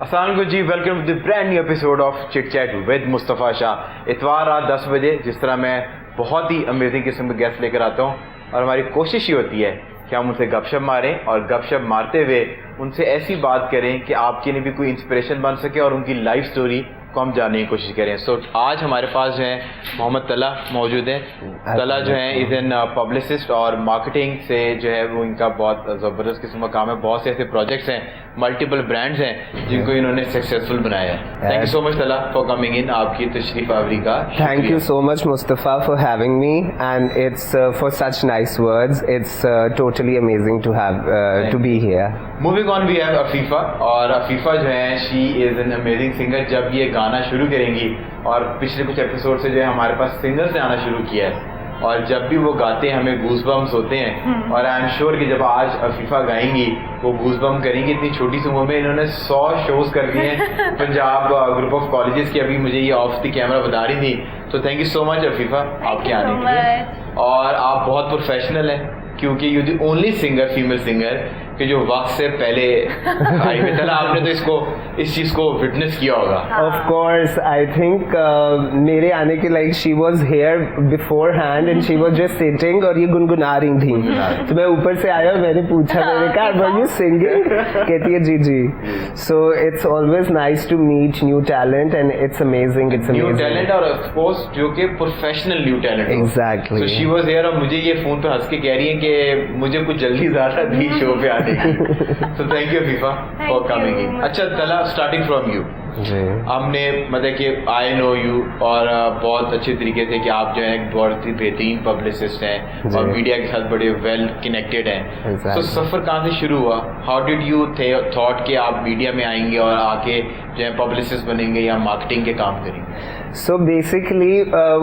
अस्सलाम वालेकुम जी, welcome to the brand new episode of chit chat with Mustafa Shah. इतवार रात 10 बजे जिस तरह मैं बहुत ही अमेजिंग किस्म के गेस्ट लेकर आता हूँ और हमारी कोशिश ये होती है कि हम उनसे गपशप मारें और गपशप मारते हुए उनसे ऐसी बात करें कि आपके लिए भी कोई इंस्पिरेशन बन सके और उनकी लाइफ स्टोरी को हम जानने की कोशिश करें। सो आज हमारे पास जो है मोहम्मद तला मौजूद है। तला जो है इज़ एन पब्लिसिस्ट और मार्केटिंग से जो है वो इनका बहुत ज़बरदस्त किस्म का काम है। बहुत से ऐसे प्रोजेक्ट्स हैं, मल्टीपल ब्रांड्स हैं जिनको इन्होंने सक्सेसफुल बनाया है। Thank you so much Talha for coming in, आपकी तशरीफ आवरी का thank you so much Mustafa for having me and it's for such nice words. It's totally amazing to have to be here. Moving on we have Afifa, और अफीफ़ा जो है she is an amazing singer. जब ये गाना शुरू करेंगी और पिछले कुछ एपिसोड से जो है हमारे पास सिंगर्स ने आना शुरू किया है और जब भी वो गाते हैं हमें गूज़बम्स होते हैं और आई एम श्योर कि जब आज अफीफ़ा गाएंगी वो गूज़बम्स करेंगी। इतनी छोटी सी उम्र में इन्होंने 100 शोज़ कर दिए हैं पंजाब ग्रुप ऑफ कॉलेजेस की। अभी मुझे ये ऑफ द कैमरा बता रही थी। तो thank you so much Afifa आपके आने के लिए। और आप बहुत प्रोफेशनल हैं क्योंकि you the only singer, female singer कि जो वक्त से पहले आई हुई। तला आपने तो इस चीज़ को विटनेस किया होगा। ऑफ कोर्स आई थिंक मेरे आने के like she was here before hand and she was just sitting और ये गुनगुना रही थी। तो मैं ऊपर से आया और मैंने पूछा, मैंने कहा वर यू सिंगिंग? कहती है जी जी। So it's always nice to meet new talent and it's amazing. New talent और ऑफ कोर्स जो कि professional new talent. Exactly. So she was here और मुझे ये फोन पे हंस के कह रही है कि मुझे कुछ जल्दी ज़्यादा थी शो पे आने की। So thank you Afifa for coming in। अच्छा तला, स्टार्टिंग फ्रॉम यू, हमने मतलब कि आई नो यू और बहुत अच्छे तरीके से कि आप जो है एक बहुत ही बेहतरीन पब्लिसिस्ट हैं और मीडिया के साथ बड़े वेल कनेक्टेड हैं। तो सफ़र कहाँ से शुरू हुआ? हाउ डिड यू थॉट कि आप मीडिया में आएंगे और आके जो है पब्लिसिस्ट बनेंगे या मार्केटिंग के काम करेंगे? So basically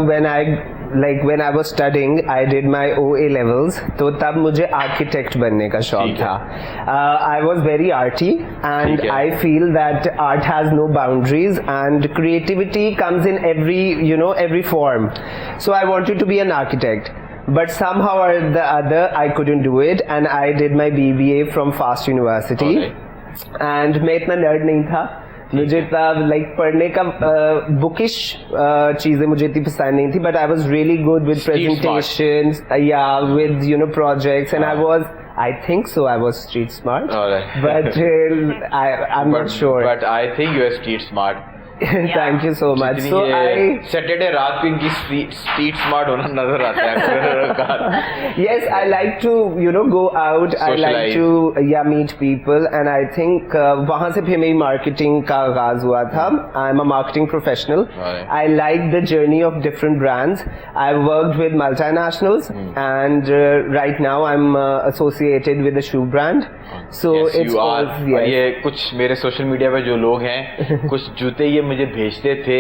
when I was studying, I did my OA levels, तो तब मुझे आर्किटेक्ट बनने का शौक था। I was very arty and I feel that art has no boundaries and creativity comes in every form. So I wanted to be an architect. But somehow or the other I couldn't do it and I did my BBA from Fast University। And मैं इतना nerd नहीं था, मुझे पढ़ने का bookish चीज़ें मुझे इतनी पसंद नहीं थी। But I was really good with presentations या with projects and I think so I was street smart। But I'm not sure। But I think you are street smart। Thank you so much। So Saturday रात को इनकी street smart होना नजर आता है। Yes, I like to go out। I like to meet people and I think वहाँ से फिर मेरी मार्केटिंग का आगाज हुआ था। I'm a marketing professional। I like the journey of different brands। I worked with multinationals and right now I'm associated with a shoe brand। So yes, it's all yes। ये कुछ मेरे सोशल मीडिया पे जो लोग हैं कुछ जूते ये मुझे भेजते थे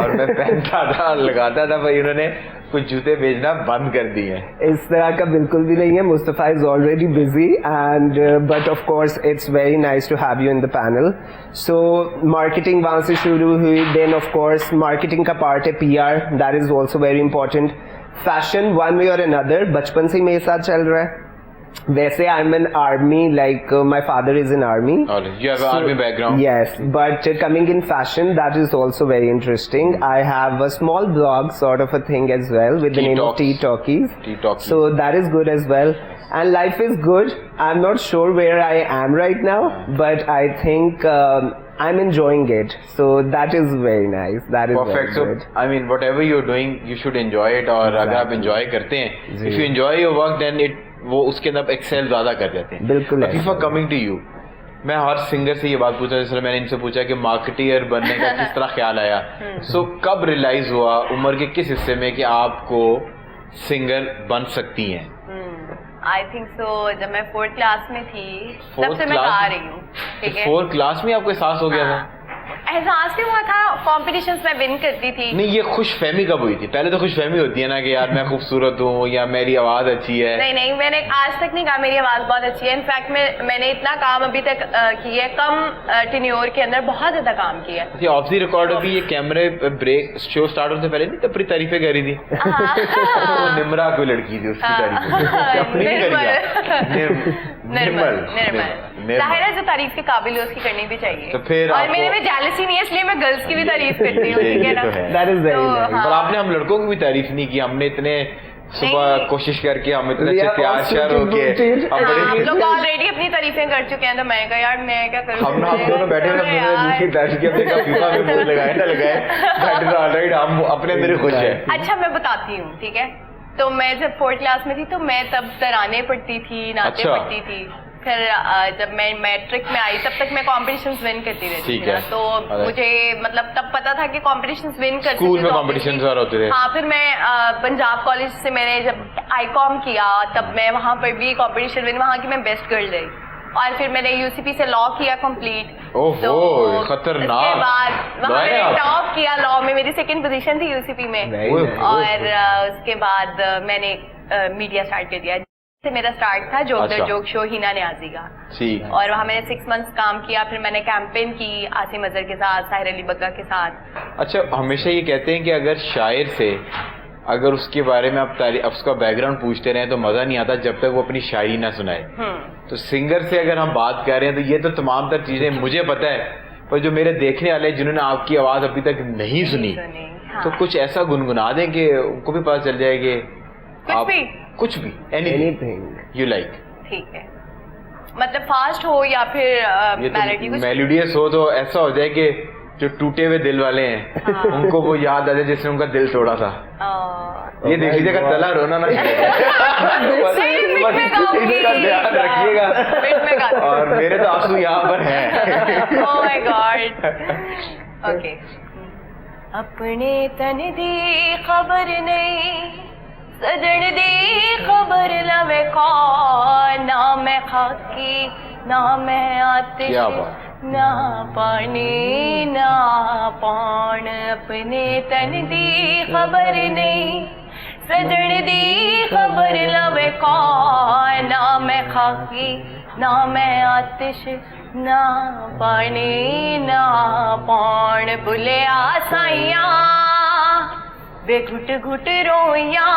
और मैं पहनता था, लगाता था, पर इन्होंने कुछ जूते भेजना बंद कर दिए। इस तरह का बिल्कुल भी नहीं है। Mustafa is already busy and but of course it's very nice to have you in the panel. So marketing वहाँ से शुरू हुई। देन ऑफ कोर्स मार्केटिंग का पार्ट है PR, that is also very important. Fashion one way और another बचपन से मेरे साथ चल रहा है। वैसे I am in army, like my father is in army. You have an army background। Yes, but coming in fashion, that is also very interesting। I have a small blog sort of a thing as well with the name of Tea Talkies। So that is good as well and life is good। I'm not sure where I am right now but I think I'm enjoying it, so that is very nice। That is perfect। very good। So I mean whatever you're doing you should enjoy it। और अगर आप enjoy करते हैं, if you enjoy your work then वो उसके अंदर Excel ज़्यादा कर देते हैं। बिल्कुल। अफीफ़ा, कमिंग टू यू, मैं हर सिंगर से ये बात पूछा, जैसे मैंने इनसे पूछा कि मार्केटियर बनने का किस तरह ख्याल आया। सो कब रियलाइज हुआ, उम्र के किस हिस्से में कि आपको सिंगर बन सकती हैं? आई थिंक सो जब मैं 4th क्लास में थी तब से मैं गा रही हूँ। ठीक है, 4th क्लास में आपको एहसास हो गया था? एहसास नहीं हुआ था, कॉम्पिटिशन्स में विन करती थी। नहीं, ये खुशफहमी कब हुई थी? पहले तो खुशफहमी होती है ना कि यार मैं खूबसूरत हूँ या मेरी आवाज़ अच्छी है। नहीं, मैंने आज तक नहीं कहा मेरी आवाज़ बहुत अच्छी है। इनफैक्ट मैंने इतना काम अभी तक किया है, कम टेन्योर के अंदर बहुत ज़्यादा काम किया है। ऑफ द रिकॉर्ड अभी ये कैमरे ब्रेक शो स्टार्ट होने से पहले नहीं अपनी तारीफें करी थी। निम्रा कोई लड़की थी, उसकी तारीफ अपनी नहीं करी। निर्मल जाहिर है जो तारीफ के काबिल है उसकी करनी भी चाहिए। तो फिर और मेरे में जेलसी नहीं है, इसलिए मैं गर्ल्स की भी तारीफ करती हूँ, ठीक है ना? That is very nice. पर आपने हम लड़कों की भी तारीफ नहीं की, हमने इतने सुबह कोशिश करके हम इतने अच्छे तैयार हो के आप लोग ऑलरेडी अपनी तारीफें कर चुके हैं, तो मैं कहा यार मैं क्या करूँ। हम दोनों बैठे हुए दूसरी तारीफ की, अपने का फीफा में मुंह लगाए ना लगाए, दैट इज ऑलराइट, हम अपने अंदर ही खुश है। अच्छा मैं बताती हूँ, ठीक है? तो मैं जब 4th क्लास में थी तो मैं तब तराने पढ़ती थी, नाचे पढ़ती थी। फिर जब मैं मैट्रिक में आई तब तक मैं कॉम्पिटिशंस विन करती रहती थी ना, तो मुझे मतलब तब पता था कि कॉम्पिटिशंस विन कर स्कूल में कॉम्पिटिशंस और होते थे। हाँ, फिर मैं पंजाब कॉलेज से मैंने जब आईकॉम किया तब मैं वहाँ पर भी कॉम्पिटिशन विन, वहाँ की मैं बेस्ट गर्ल रही। और फिर मैंने यूसीपी से लॉ किया कंप्लीट। ओहो, खतरनाक। उसके बाद वहाँ मैंने टॉप किया, लॉ में मेरी 2nd पोजीशन थी यूसीपी में। और उसके बाद मैंने मीडिया स्टार्ट कर दिया, से मेरा स्टार्ट था joke the joke show Hina Niazi का। ठीक। और वहाँ मैंने 6 मंथ्स काम किया, फिर मैंने कैंपेन की आसिम अजहर के साथ, साहिर अली बग्गा के साथ। अच्छा, हमेशा ये कहते हैं कि अगर शायर से अगर उसके बारे में आप उसका बैकग्राउंड पूछते रहे तो मजा नहीं आता जब तक वो अपनी शायरी ना सुनाए। तो सिंगर से अगर हम बात कर रहे हैं तो ये तो तमाम तर चीजें मुझे पता है, पर जो मेरे देखने वाले जिन्होंने आपकी आवाज अभी तक नहीं सुनी, हाँ। तो कुछ ऐसा गुनगुना दें कि उनको भी पता चल जाए कि कुछ भी एनीथिंग यू लाइक। ठीक है, मतलब फास्ट हो या फिर मेलोडियस हो, तो ऐसा हो जाए कि जो टूटे हुए दिल वाले हैं हाँ। उनको वो याद आ जाए जिसने उनका दिल तोड़ा था। ये देख लीजिएगा, तला रोना ना ध्यान रखिएगा, और मेरे तो आंसू यहाँ पर हैं। Oh my God. ओके। अपने तन दी खबर नहीं, सजन दी खबर लवे कौन, ना मैं खाकी ना मैं आतिश, ना पानी ना पौन। अपने तन दी खबर नहीं, सजन दी खबर लवे कौन, ना मैं खाकी ना मैं आतिश, ना पानी ना पौन। बुले आसाइया वे घुट घुट रोइया,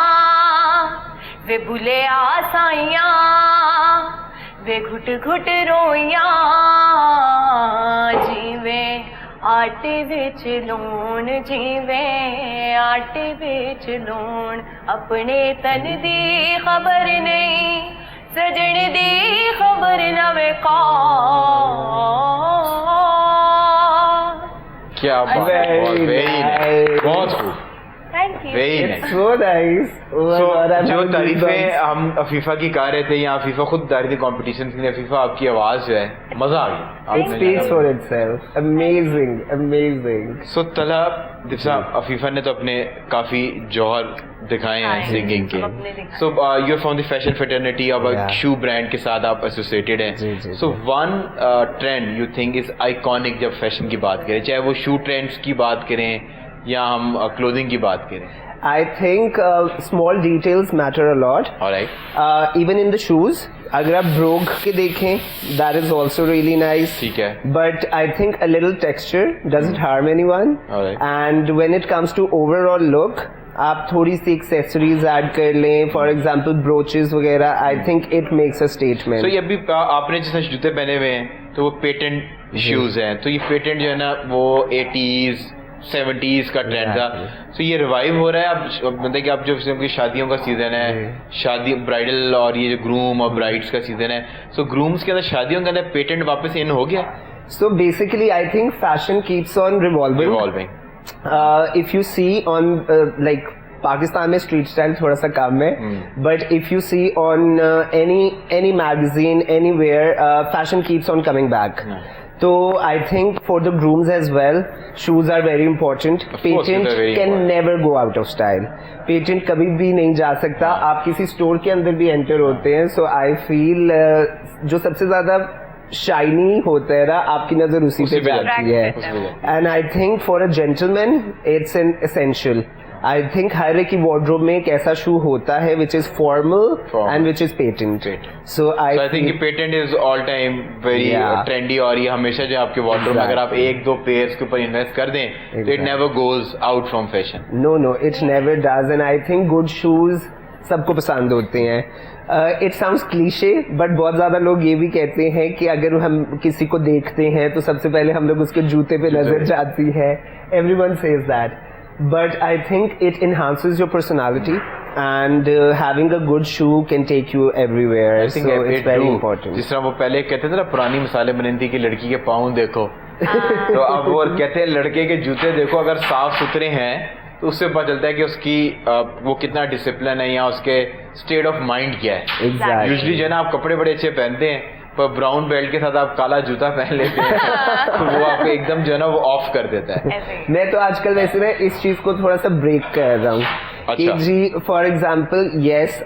वे बुले आसाइया वे घुट घुट रोइया। जीवे आटे विच लूण, जीवे आटे विच लूण। अपने तन दी खबर नहीं, सजन दी खबर नवे कौन। क्या बात है, बहुत खूब, वेरी नाइस। जो तारीफें हम अफीफा की कर रहे थे, या अफीफा खुद बता रही थी कॉम्पिटिशन के लिए, अफीफा आपकी आवाज जो है मजा आ गया। It speaks for itself. Amazing, amazing. So तला दिफसा, अफीफा ने तो अपने काफी जौहर दिखाए हैं सिंगिंग के। So you're from the fashion fraternity, अब शू ब्रांड के साथ आप एसोसिएटेड हैं। So one trend you think is iconic जब फैशन की बात करें, चाहे वो शू ट्रेंड्स की बात करें या हम क्लोथिंग की बात करें? I think small details matter a lot. Alright. Even in the shoes, अगर आप Brogue के देखें, that is also really nice. ठीक है. But I think a little texture doesn't harm anyone. Alright. And when it comes to overall look, आप थोड़ी सी accessories add कर लें, फॉर एग्जाम्पल ब्रोचेस वगैरह, I think it makes a statement. तो ये अभी आपने जैसे जूते पहने हुए हैं तो वो पेटेंट शूज हैं, तो ये पेटेंट जो है ना वो 80s 70s का ट्रेंड था, तो ये रिवाइव हो रहा है अब, मतलब कि अब जो शादियों का सीजन है, शादी ब्राइडल और ये जो ग्रूम और ब्राइड्स का सीजन है, सो ग्रूम्स के अंदर शादियों के अंदर पेटेंट वापस इन हो गया। So basically I think fashion keeps on revolving. If you see on like Pakistan में स्ट्रीट स्टाइल थोड़ा सा कम है, but if you see on any magazine anywhere, fashion keeps on coming back. तो I think for the grooms as well, shoes are very important. Patent can never go out of style, patent कभी भी नहीं जा सकता। आप किसी store के अंदर भी एंटर होते हैं, सो आई फील जो सबसे ज्यादा शाइनी होता है ना, आपकी नजर उसी पे जाती है। And I think for a gentleman it's an essential. I think हर एक की वार्डरोब में एक ऐसा शू होता है which is formal and which is patent. So I think patent is all time very trendy, और ये हमेशा जो आपके वार्डरोब में अगर आप एक दो पेयर्स के ऊपर इन्वेस्ट कर दें तो it never goes out from fashion. No, it never does. And I think good shoes सबको पसंद होते हैं. It sounds cliche, but बहुत ज़्यादा लोग ये भी कहते हैं कि अगर हम किसी को देखते हैं तो सबसे पहले हम लोग उसके जूते पे नजर जाती है. Everyone says that, but I think it enhances your personality, and having a good shoe can take you everywhere. So it's very important. जिस तरह वो पहले कहते थे ना, पुरानी मिसालें बनी थी कि लड़की के पाँव देखो, तो अब वो कहते हैं लड़के के जूते देखो, अगर साफ सुथरे हैं तो उससे पता चलता है कि उसकी वो कितना डिसिप्लिन है या उसके स्टेट ऑफ माइंड क्या है. Exactly. यूजुअली जो है ना, आप कपड़े बड़े अच्छे पहनते हैं पर ब्राउन बेल्ट के साथ आप काला जूता पहन लेते हैं तो वो आपको एकदम जो है ना वो ऑफ कर देता है. मैं तो आजकल वैसे मैं इस चीज को थोड़ा सा ब्रेक कर रहा हूँ. अच्छा. जी, for example, yes,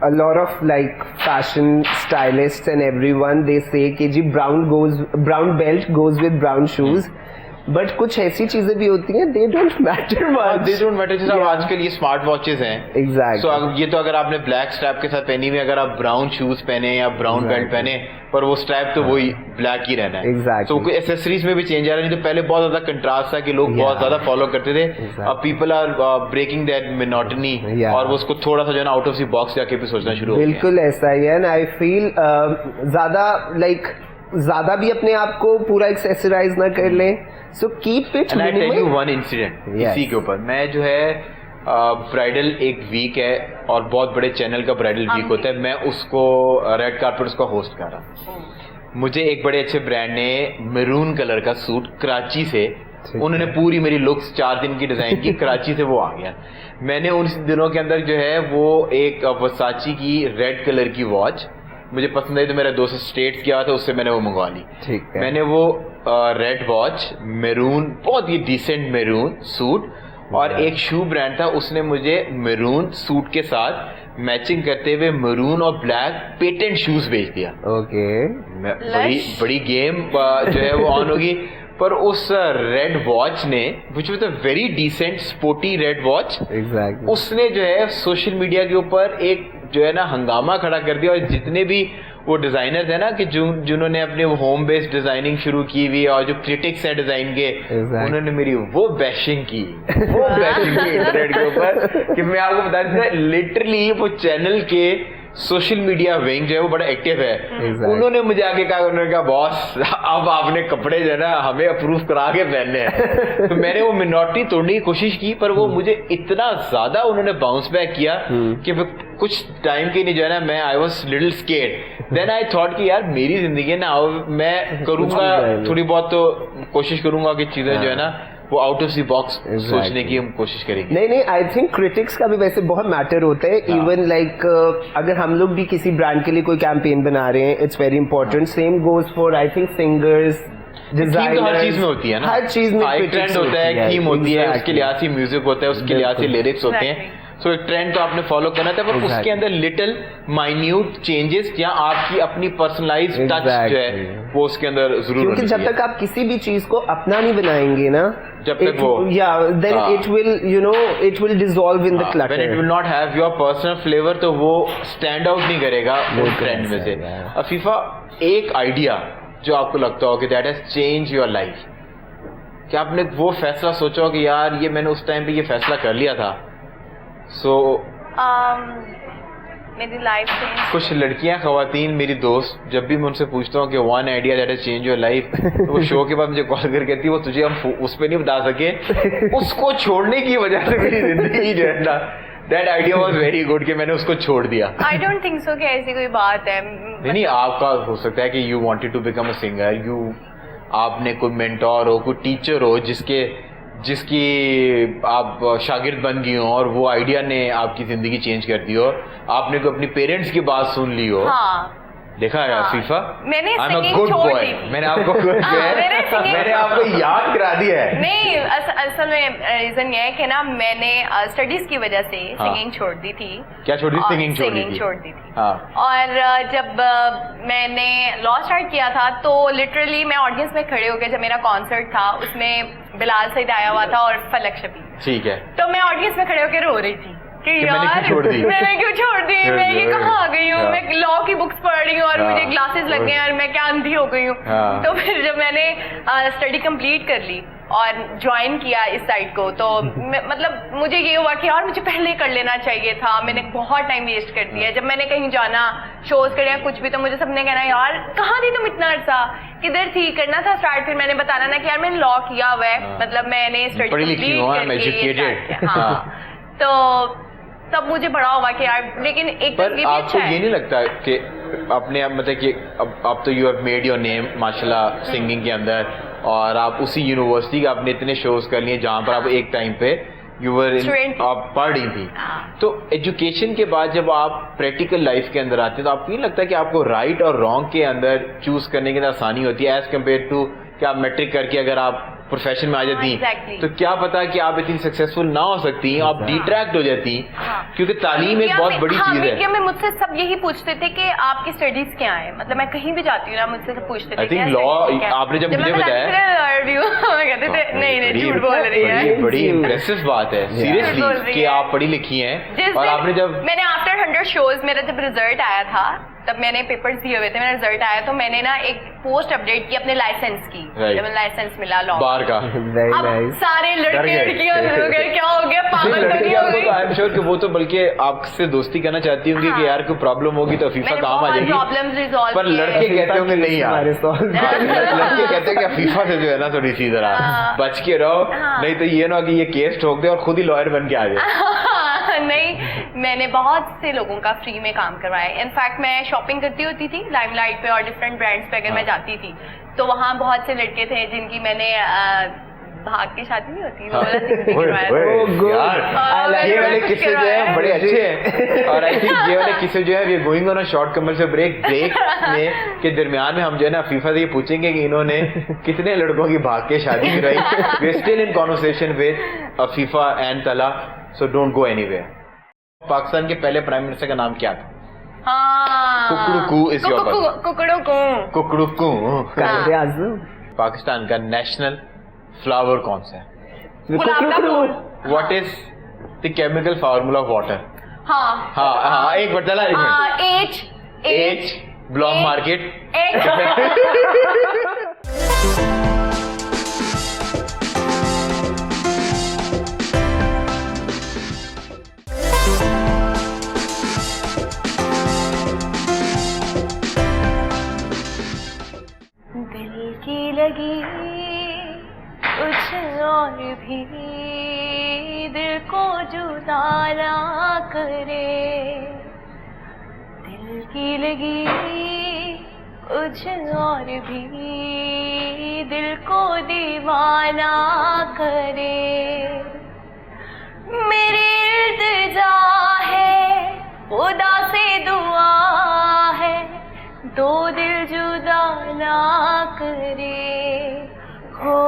a lot of like fashion stylists and everyone, they say कि जी brown belt goes with brown shoes. But कुछ ऐसी चीजें भी होती हैं, they don't matter much. They don't matter. जैसे आजकल ये स्मार्ट वॉचेस हैं. एग्जैक्टली. सो ये तो अगर आपने ब्लैक स्ट्रैप के साथ पहनी हुई, अगर आप ब्राउन शूज पहने या ब्राउन बेल्ट पहने, पर वो स्ट्रैप तो वही ब्लैक ही रहना है. एग्जैक्टली. तो एसेसरीज में भी चेंज आ रहा है. नहीं तो पहले बहुत ज्यादा कंट्रास्ट था कि लोग बहुत ज्यादा फॉलो करते थे. अब people are breaking that monotony और वो उसको थोड़ा सा जो है ना आउट ऑफ द बॉक्स जाके भी सोचना शुरू हो गया. बिल्कुल ऐसा ही है. एंड आई फील ज्यादा भी अपने आप को पूरा एक्सेसराइज ना कर लें. So keep it. And I tell you one incident इसी के ऊपर. मैं जो है ब्राइडल एक वीक है और बहुत बड़े चैनल का ब्राइडल वीक होता है, मैं उसको रेड कार्पेट उसका होस्ट कर रहा. मुझे एक बड़े अच्छे ब्रांड ने मेरून कलर का सूट कराची से, उन्होंने पूरी मेरी लुक्स 4 दिन की डिजाइन की, कराची से वो आ गया. मैंने उन दिनों के अंदर जो है वो एक वर्साची की रेड कलर की वॉच मुझे पसंद आई, तो मेरा दोस्त स्टेट्स गया था, उससे मैंने वो मंगवा ली. ठीक है. मैंने वो रेड वॉच, मेरून, बहुत ही डिसेंट मेरून सूट, और एक शू ब्रांड था, उसने मुझे मेरून सूट के साथ मैचिंग करते हुए मेरून और ब्लैक पेटेंट शूज बेच दिया. ओके. बड़ी गेम जो है वो ऑन होगी. पर उस रेड वॉच ने, which was a very decent sporty red watch, exactly, उसने जो है सोशल मीडिया के ऊपर एक जो है ना हंगामा खड़ा कर दिया. और जितने भी वो डिजाइनर्स है ना कि जिन्होंने अपने वो होम बेस्ड डिजाइनिंग शुरू की हुई, और जो क्रिटिक्स हैं डिजाइन के, उन्होंने मेरी वो बैशिंग की इंटरनेट के ऊपर कि मैं आपको बता दूं, लिटरली वो चैनल के सोशल मीडिया विंग जो है वो बड़ा एक्टिव है. उन्होंने मुझे आके कहा, उन्होंने कहा बॉस अब आपने कपड़े जो है ना हमें अप्रूव करा के पहनने हैं. तो मैंने वो मिनॉरिटी तोड़ने की कोशिश की, पर वो मुझे इतना ज्यादा उन्होंने बाउंस बैक किया कि कुछ टाइम के लिए जो है ना मैं I was little scared. Then I thought कि यार मेरी जिंदगी ना मैं करूंगा, थोड़ी बहुत तो कोशिश करूंगा कि चीजें जो है ना वो आउट ऑफ द बॉक्स सोचने की हम कोशिश करेंगे. नहीं, आई थिंक क्रिटिक्स का भी वैसे बहुत मैटर होता है. इवन लाइक अगर हम लोग भी किसी ब्रांड के लिए कोई कैंपेन बना रहे हैं, it's very important. Same goes for I think singers, designers. तो हर चीज में होती है ना, हर चीज में एक ट्रेंड होता है, थीम होती है, उसके लिहाज से म्यूजिक होता है, उसके लिहाज से लिरिक्स होते हैं. सो एक ट्रेंड तो आपने फॉलो करना था, पर उसके अंदर लिटिल माइन्यूट चेंजेस या आपकी अपनी पर्सनलाइज्ड टच जो है वो उसके अंदर जरूर. क्योंकि जब तक आप किसी भी चीज को अपना नहीं बनाएंगे ना, जब तक वो then it will dissolve in the clutter. When it will not have your personal flavor, तो वो stand out नहीं करेगा वो ट्रेंड में से. अफीफा, एक आइडिया जो आपको लगता हो कि that has changed your life, क्या आपने वो फैसला सोचा हो कि यार ये मैंने उस टाइम पे ये फैसला कर लिया था? मेरी लाइफ चेंज. कुछ लड़कियां, खवातीन, मेरी दोस्त, जब भी मैं उनसे पूछता हूँ कि one idea that has change your life, तो वो शो के बाद मुझे कॉल कर कहती है वो तुझे हम उस पर नहीं बता सके, उसको छोड़ने की वजह से मेरी जिंदगी जो है ना, that idea was very good कि मैंने उसको छोड़ दिया. आई डोंट थिंक सो कि ऐसी कोई बात है. नहीं, आपका हो सकता है कि you wanted to become a singer, आपने कोई मेंटोर हो, कोई टीचर हो जिसकी आप शागिर्द बन गई हो और वो आइडिया ने आपकी जिंदगी चेंज कर दी हो. आपने कोई अपनी पेरेंट्स की बात सुन ली हो. हाँ. देखा है फीफा, मैंने गुड बॉय, मैंने आपको मैंने आपको याद करा दिया है. नहीं, असल में रीजन ये है कि ना मैंने स्टडीज की वजह से सिंगिंग छोड़ दी थी. क्या छोड़ दी? सिंगिंग छोड़ दी थी. और जब मैंने लॉ स्टार्ट किया था तो लिटरली मैं ऑडियंस में खड़े होकर, जब मेरा कॉन्सर्ट था उसमें बिलाल सईद आया हुआ था और फलक शबीर, ठीक है, तो मैं ऑडियंस में खड़े होकर रो रही थी कि यार मैंने क्यों छोड़ दी, मैं ये कहाँ आ गई हूँ. मैं लॉ की बुक्स पढ़ रही हूँ और मुझे ग्लासेस लग गए और मैं क्या अंधी हो गई हूँ. तो फिर जब मैंने स्टडी कंप्लीट कर ली और ज्वाइन किया इस साइट को, तो मतलब मुझे ये हुआ कि यार मुझे पहले कर लेना चाहिए था, मैंने बहुत टाइम वेस्ट कर दिया। जब मैंने कहीं जाना, शोज करे कुछ भी, तो मुझे सबने कहना यार कहाँ थी तुम इतना अर्सा, किधर थी, करना था स्टार्ट। फिर मैंने बताना ना कि यार मैंने लॉ किया हुआ है, मतलब मैंने स्टडी हाँ, तो तब मुझे बड़ा हुआ कि यार, लेकिन एक पर ये आपको अच्छा ये नहीं लगता कि अपने आप मतलब कि अब तो you have made your name माशाल्लाह सिंगिंग के अंदर, और आप उसी यूनिवर्सिटी के आपने इतने शोज कर लिए जहाँ पर आप एक टाइम पे यू वर आप पढ़ रही थी, तो एजुकेशन के बाद जब आप प्रैक्टिकल लाइफ के अंदर आते हैं तो आपको नहीं लगता कि आपको राइट और रॉन्ग के अंदर चूज करने के अंदर आसानी होती है एज कम्पेयर टू कि आप मैट्रिक करके अगर आप प्रोफेशन में आ जाती तो क्या पता कि आप इतनी सक्सेसफुल ना हो सकती, आप डिट्रैक्ट हो जाती, क्योंकि तालीम एक बहुत बड़ी चीज है। मीडिया में मुझसे सब यही पूछते थे कि आपकी स्टडीज क्या है, मतलब मैं कहीं भी जाती हूँ ना मुझसे सब पूछते थे। आई थिंक लॉ आपने जब मुझे बताया कहते थे नहीं झूठ बोल रही है, बड़ी इम्प्रेसिव बात है सीरियसली कि आप पढ़ी लिखी हैं। और आपने जब मैंने आफ्टर 100 शोज मेरा जब रिजल्ट आया था, तब मैंने पेपर्स दिए हुए थे, मेरा रिजल्ट आया तो मैंने ना एक पोस्ट अपडेट की अपने लाइसेंस की, जब मैंने लाइसेंस मिला लॉ बार का। अब सारे लड़के लड़कियां क्या हो गया, पागल तो नहीं हो गई। आई एम श्योर कि वो तो बल्कि आपसे दोस्ती करना चाहती होंगी कि यार कोई प्रॉब्लम होगी तो अफीफा काम आ जाएगी, प्रॉब्लम्स रिजॉल्व, पर लड़के कहते होंगे नहीं यार, लड़के कहते हैं कि अफीफा से जो है ना थोड़ी सी जरा बच के रहो, नहीं तो ये ना कि ये केस ठोक दे और खुद ही लॉयर बन के आ जाए। नहीं, मैंने बहुत से लोगों का फ्री में काम करवाया। इनफैक्ट मैं शॉपिंग करती होती थी लाइमलाइट पे और डिफरेंट ब्रांड्स पे अगर मैं जाती थी तो वहाँ बहुत से लड़के थे जिनकी मैंने भाग के शादी नहीं होती, ये वाले किस्से जो है बड़े अच्छे हैं, और आई थिंक ये वाले किस्से जो है we are going on a short commercial break में के दरमियान में हम जो है ना अफीफा से ये पूछेंगे कि इन्होंने कितने लड़कों की भाग के शादी कराई। We are still in conversation with Afifa and Talha, so don't go anywhere. Pakistan के पहले प्राइम मिनिस्टर का नाम क्या था? कुकड़ू पाकिस्तान का नेशनल फ्लावर कौन सा है? What is the chemical formula of water? हाँ एक बार चला, एच ब्लॉक मार्केट। दिल की लगी कुछ और भी दिल को जुदा ना करे, दिल की लगी कुछ और भी दिल को दीवाना करे। मेरी इल्तिजा है, खुदा से दुआ है, दो दिल जुदा ना करे, हो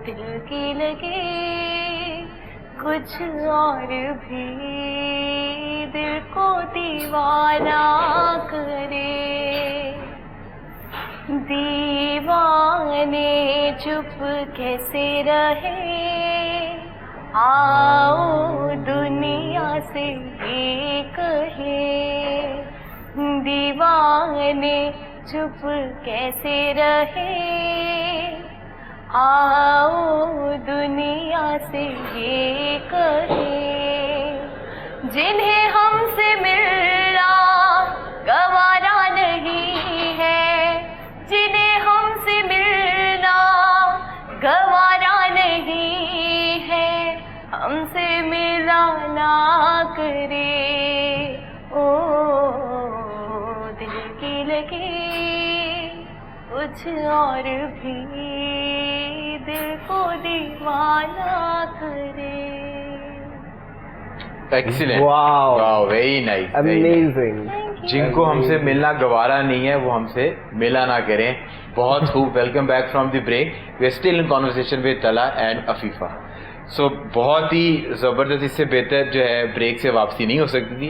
दिल की लगे कुछ और भी दिल को दीवाना करे। दीवाने चुप कैसे रहे, आओ दुनिया से ये कहे। दीवाने चुप कैसे रहे, आओ दुनिया से ये कहे। जिन्हें हमसे मिलना गवारा नहीं है, जिन्हें हमसे मिलना गवारा नहीं है, हमसे मिला ना करे। ओ दिल की लगे कुछ और भी दिल को दीवाना करे। Excellent, wow, wow, very nice, amazing. जिनको हमसे मिलना गवारा नहीं है वो हमसे मिला ना करें। बहुत खूब। Welcome back from the break. We are still in conversation with Tala and Afifa. So बहुत ही ज़बरदस्त, इससे बेहतर जो है ब्रेक से वापसी नहीं हो सकती थी।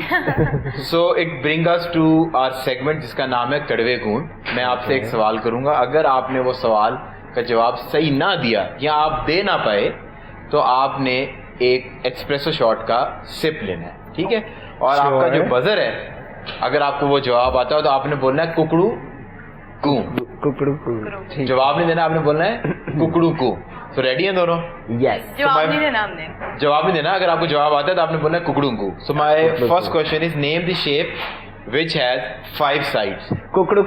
So it bring us to our segment जिसका नाम है कड़वे गुण। मैं आपसे एक सवाल करूंगा, अगर आपने वो सवाल का जवाब सही ना दिया या आप दे ना पाए तो आपने एक एक्सप्रेसो शॉट का सिप लेना है, ठीक है? और Sure. आपका जो बजर है, अगर आपको वो जवाब आता हो तो आपने बोलना है कुकड़ू कू। कुकड़ू जवाब नहीं देना, आपने बोलना है कुकड़ू को। तो रेडी हैं दोनों? यस। जवाब नहीं देना हमने। जवाब नहीं देना, अगर आपको जवाब आता है तो आपने बोलना है कुकड़ू को। So my first question is name the shape which has 5 sides. कुकड़ू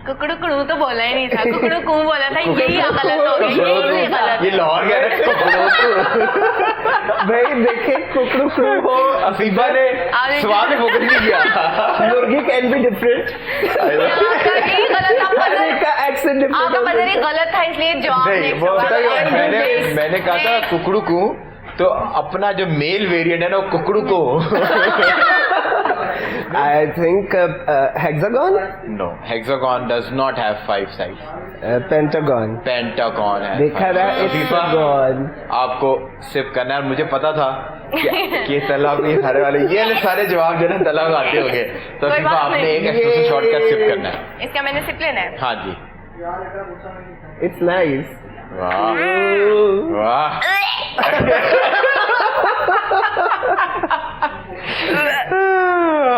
कुकड़ू तो बोला ही नहीं था, कुकड़ू को बोला था, यही गलत हो गया, यही गलत ये है। लाहौर गया भाई देखे कुकड़ू हो। अफीफा ने सवाल में फोकस नहीं किया। मुर्गी कैन बी डिफरेंट। यही गलत था, का एक्सेंट डिफरेंट। आपका पता नहीं गलत था इसलिए जवाब नहीं, नहीं वो पता क्या है, मैंने कहा था Next. कुकड़ू को, तो अपना जो मेल वेरिएंट है ना वो कुकड़ू को। I think hexagon, No, hexagon does not have 5 sides. pentagon. Pentagon है। देखा ना, अफीफा, hexagon. आपको सिप करना है, और मुझे पता था कि तलाक नहीं खाने वाले, ये वाले सारे जवाब जो है ना तलाक आते होंगे, तो कोई अफीफा बात आपने नहीं। एक एक्सक्लूसिव शॉर्टकट सिप करना है। इसका मैंने सिप लेना है। हाँ जी। It's nice. वाह वाह।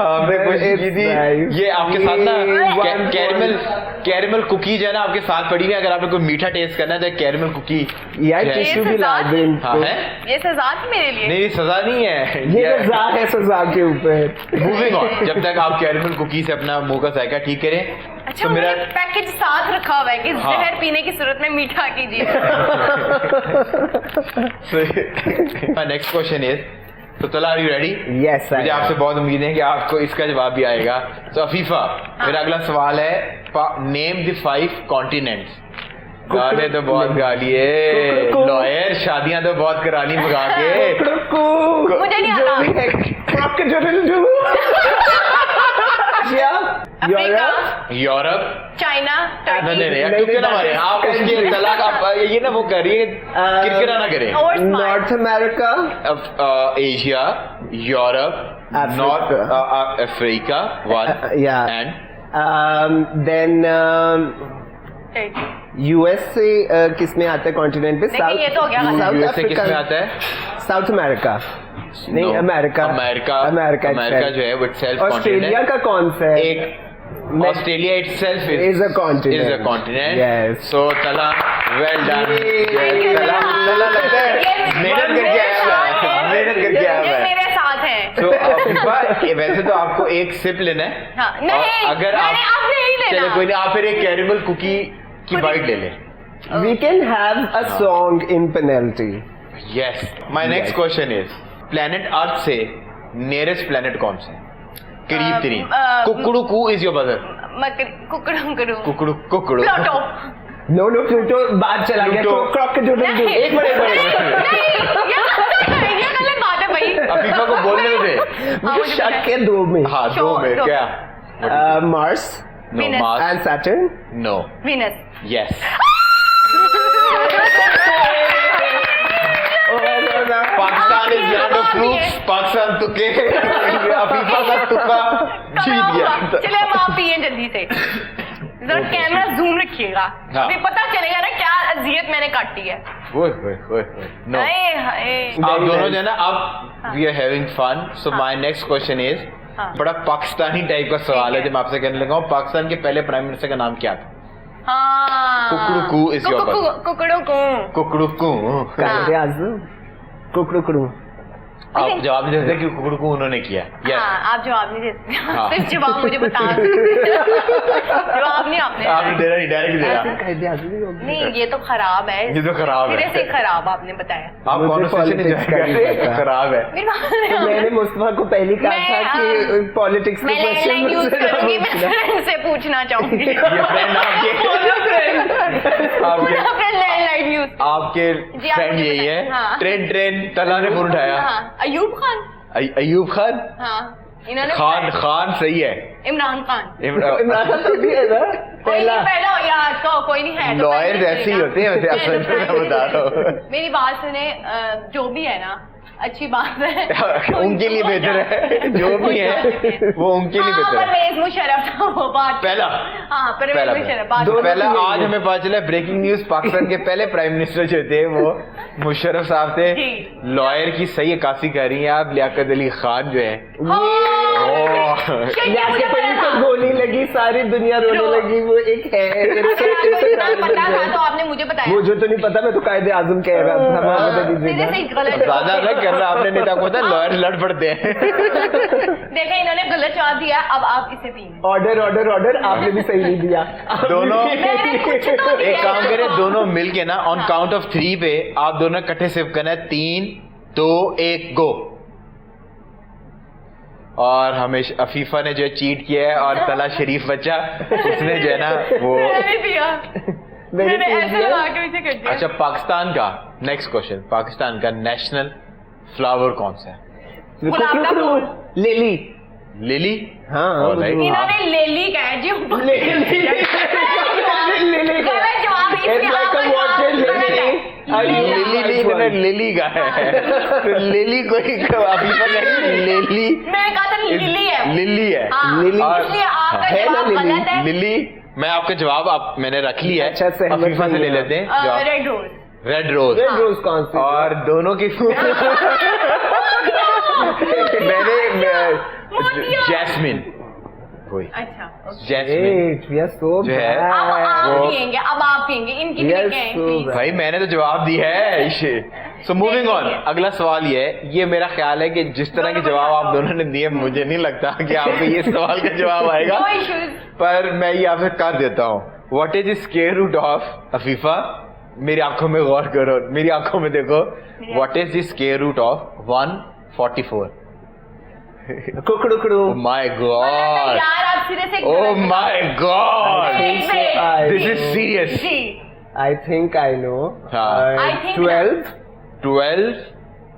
आपने कोशिश की थी। It's ये आपके साथ ना nice. कैरमल कुकीज है ना आपके साथ पड़ी हुई है, अगर आपने कोई मीठा टेस्ट करना है तो कैरमल कुकी। यार है। टिश्यू भी सजा ला दे हाँ इनको। है? ये सजा थी मेरे लिए। नहीं सजा नहीं है, ये सजा है सजा के ऊपर। Moving on. जब तक आप कैरमल कुकी से अपना मुंह का जायका ठीक करें। अच्छा, तो मेरा मेरा पैकेज साथ रखा हुआ है कि हाँ। जहर पीने की सूरत में मीठा कीजिए। नेक्स्ट क्वेश्चन इज, तो चलो are you ready? Yes, I मुझे am. आपसे बहुत उम्मीद है कि आपको इसका जवाब भी आएगा। तो अफीफा, मेरा अगला सवाल है, नेम द 5 कॉन्टिनेंट्स। गाने तो बहुत गा लिए, कुकड़ू। लॉयर शादियां तो बहुत करा ली भगा के। मुझे नहीं आता। Africa, Europe. चाइना, नहीं नहीं टर्की नहीं, तुक्के ना मारे आप, उसके तलाक आप ये ना वो करिए, किरकिरा ना करें। और smart. North America, Asia, Europe, Africa. North Africa, one yeah. And then Turkey. US से किसमें आता है कॉन्टिनेंट पे? लेकिन ये तो हो गया गलत। साउथ यूएसए किस में अफ्रीका, आता है? साउथ अमेरिका नहीं, No. America America itself. जो है वो itself ऑस्ट्रेलिया continent का कौन सा है? एक Australia itself is a continent. is a continent. Yes. So तला well done. Yay. Yes, तला लगता है मेहनत करके आया है, मेहनत करके आया ये है। मेरे साथ है। तो अफीफा, वैसे तो आपको एक सिप लेना है। हाँ, और नहीं, अगर मैंने आप आपने नहीं लेना। चलो कोई नहीं, आप फिर एक कैरेमल कुकी की बाइट ले लें। We can have a song in penalty. Yes. My next question is, planet Earth से nearest planet कौन सा है? करीब तरीन। कुकड़ू कू is your brother. कुकड़ू कुकड़ू कुकड़ू। प्लूटो। No, प्लूटो बाद चला गया। Pluto. Crocodile. नहीं, एक मिनट, एक मिनट। नहीं, ये गलत बात है भाई। अफीफा को बोलने दे। मुझे शक है दो में। हाँ, दो में दो। क्या? Mars No, Venus. Mars. and Saturn. No. Venus. Yes. Pakistan is land of fruits. Pakistan तुक्के। अफीफा का तुक्का जीत गया। चले हम आप पिए जल्दी से। जरा कैमरा जूम रखिएगा। हाँ। अभी पता चलेगा ना क्या अजियत मैंने काटी है। ओए ओए ओए। No. हाय हाय। आप दोनों जो है ना, अब we are having fun. So my next question is, हाँ। बड़ा पाकिस्तानी टाइप का सवाल है जो मैं आपसे कहने लगा हूँ। पाकिस्तान के पहले प्राइम मिनिस्टर का नाम क्या था? हाँ। कुकड़ू is your brother. कुकड़ू को। कुकड़ू कू। कायदे आज़म कुकड़ू। आप जवाब नहीं देते कि कुकड़ू कू उन्होंने किया। Yes. हाँ, आप जवाब नहीं देते। हाँ। सिर्फ जवाब मुझे बता जवाब नहीं आपने आपने देना नहीं, डायरेक्ट देना। कायदे आज़म ही होगी। नहीं, ये तो खराब है। ये तो खराब है। सिरे से खराब आपने बताया। आप मुझे कॉन्वर्सेशन politics का नहीं नहीं पता। खराब है। मेरी बात नहीं तो मैंने मुस्तफा को पहले कहा मैं, था कि पॉलिटिक्स मैं लैंडलाइन यूज करूंगी, मैं फ्रेंड से पूछना चाहूंगी। ये फ्रेंड आपके फ्रेंड लैंडलाइन यूज। आपके जी, आप फ्रेंड मुझे यही है। बताएं। हाँ। ट्रेन तला ने फोन उठाया। हाँ, अयूब खान। अयूब खान। हाँ, इन्होंने खान सही है। इमरान खान। इमरान खान तो भी है ना कोई नहीं, पहला या आज का कोई नहीं है तो लॉयर पहले ऐसे ही चलेगा। होते हैं वैसे, असल में मैं बता रहा हूँ। मेरी बात सुने, जो भी है ना अच्छी बात है। उनके लिए बेहतर है, जो भी है वो उनके लिए हाँ, बेहतर है। परवेज मुशर्रफ था वो बात। पहला। हाँ, परवेज मुशर्रफ बात। पहला आज हमें पता चला, ब्रेकिंग न्यूज, पाकिस्तान के पहले प्राइम मिनिस्टर जो थे वो मुशर्रफ साहब थे। जी। लॉयर की सही अक्कासी कर रही हैं आप, लियाकत अली खान जो है। हाँ, यार को गोली लगी, सारी दुनिया रोने लगी, वो एक है। पता था तो आपने मुझे बताया। मुझे तो नहीं पता, मैं तो कायदे आजम कह रहा था। ज्यादा अलग करना आपने, नहीं था पता लॉयर लड़ पड़ते हैं। देखे इन्होंने गलत जवाब दिया, अब आप इसे पिएंगे। ऑर्डर ऑर्डर ऑर्डर, आपने भी सही नहीं दिया। दोनों एक काम करें, दोनों मिल के ना ऑन काउंट ऑफ 3 पे आप दोनों इकट्ठे सिप करना है। 3 2 1 गो। और हमेशा अफीफा ने जो है चीट किया है और तला शरीफ बच्चा उसने जो है ना वो मैंने ऐसे लगा के मुझे कर दिया। अच्छा, पाकिस्तान का नेक्स्ट क्वेश्चन, पाकिस्तान का नेशनल फ्लावर कौन सा है? लिली। लिली? हाँ, इन्होंने लेली कहा जी। गलत जवाब। लिली का है। तो लिली कोई अफीफा नहीं, लिली मैंने कहा था लिली है। लिली है। लिली इसलिए आपका जवाब गलत है। लिली, मैं आपका जवाब मैंने रख लिया है। अच्छा, अफीफा से ले लेते हैं। Red rose. Red rose. Red rose कौन सी? और दोनों की मैंने जैस्मिन। अच्छा, जैस्मिन जो है आप पिएंगे, अब आप पिएंगे, इनकी भाई मैंने तो जवाब दिया है। सो मूविंग ऑन, अगला सवाल ये है, ये मेरा ख्याल है कि जिस तरह के जवाब आप दोनों ने दिए, मुझे नहीं लगता कि आपको ये सवाल का जवाब आएगा, पर मैं ये आपसे कर देता हूँ। What is the square root of Afifa? मेरी आंखों में गौर करो, मेरी आंखों में देखो। What is the square root of 144? कुकड़ू। Oh my God! यार आप सिरे से Oh my God! This is serious. I think I know. I think 12.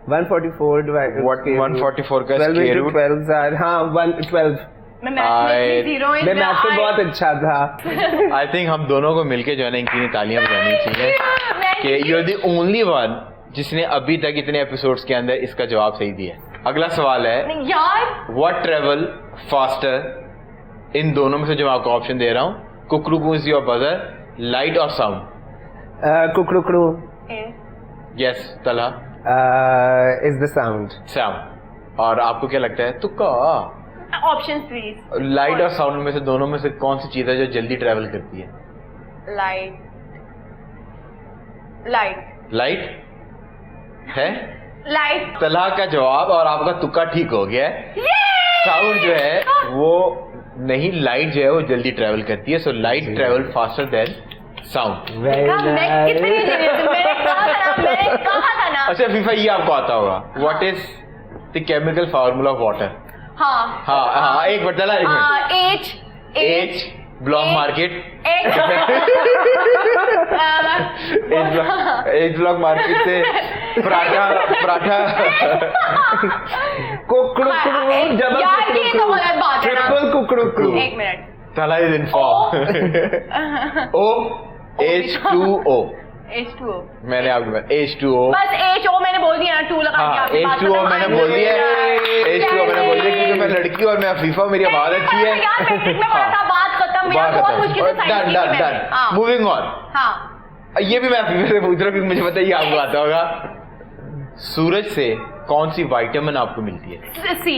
144 divided. What 144 का 12 square into root? 12 are, हाँ 112. मैं मैथ में बहुत अच्छा था। I think हम दोनों को मिलके जो है ना इनकी तालियां बजानी चाहिए कि you're the only one जिसने अभी तक इतने एपिसोड्स के अंदर इसका जवाब सही दिया। अगला सवाल है यार, व्हाट ट्रेवल फास्टर? इन दोनों में से जो मैं आपको ऑप्शन दे रहा हूँ, Kukru is your buzzer, light और साउंड। कुकड़ू। यस, तला इज द साउंड। साउंड। और आपको क्या लगता है? तुक्का। Option please. लाइट और साउंड में से दोनों में से कौन सी चीज है जो जल्दी ट्रेवल करती है? लाइट। लाइट है? लाइट। तला का जवाब और आपका तुक्का ठीक हो गया है। साउंड जो है वो नहीं, लाइट जो है वो जल्दी ट्रेवल करती है। So light travel faster than sound. मैंने कहा था ना। अच्छा फीफा, ये आपको आता होगा। What is the chemical formula of water? हाँ, एक बार चला, एक minute. H block market. H block market से पराठा कुकड़ू। एक मिनट। तला is inform. O H2O। H2O। मैंने आपको H2O। बस H O मैंने बोल दिया ना, 2 लगा दिया। H2O मैंने बोल दिया। H2O मैंने बोल दिया क्योंकि मैं लड़की और मैं अफीफा, मेरी आवाज अच्छी है। बात खत्म। डन। Moving on. हाँ, ये भी मैं अफीफा से पूछ रहा हूँ क्योंकि मुझे पता है ये आपको आता होगा। सूरज से कौन सी विटामिन आपको मिलती है? C.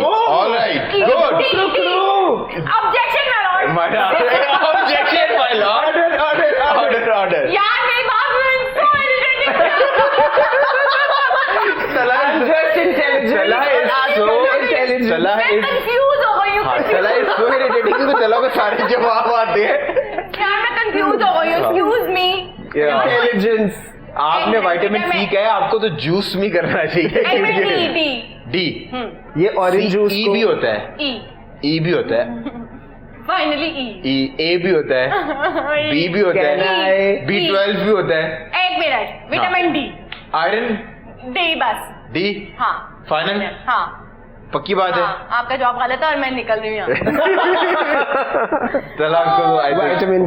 Alright, good. Objection my lord. Objection my lord. Order. यार मेरी बात सुनो। तला इज सो इरिटेटिंग। तो तला को सारे जवाब आते हैं। यार मैं कंफ्यूज हो गई हूँ। Excuse me. इंटेलिजेंस। आपने विटामिन सी का है, आपको तो जूस में करना चाहिए। डी। ये ऑरेंज जूस ई भी होता है। ई भी होता है। फाइनली ई। ए भी होता है। बी भी होता है। B12 भी होता है। एक minute. Vitamin D. Iron. D बस। डी। हाँ फाइनल। हाँ, पक्की बात है। आपका जवाब गलत है और मैं निकल रही हूँ।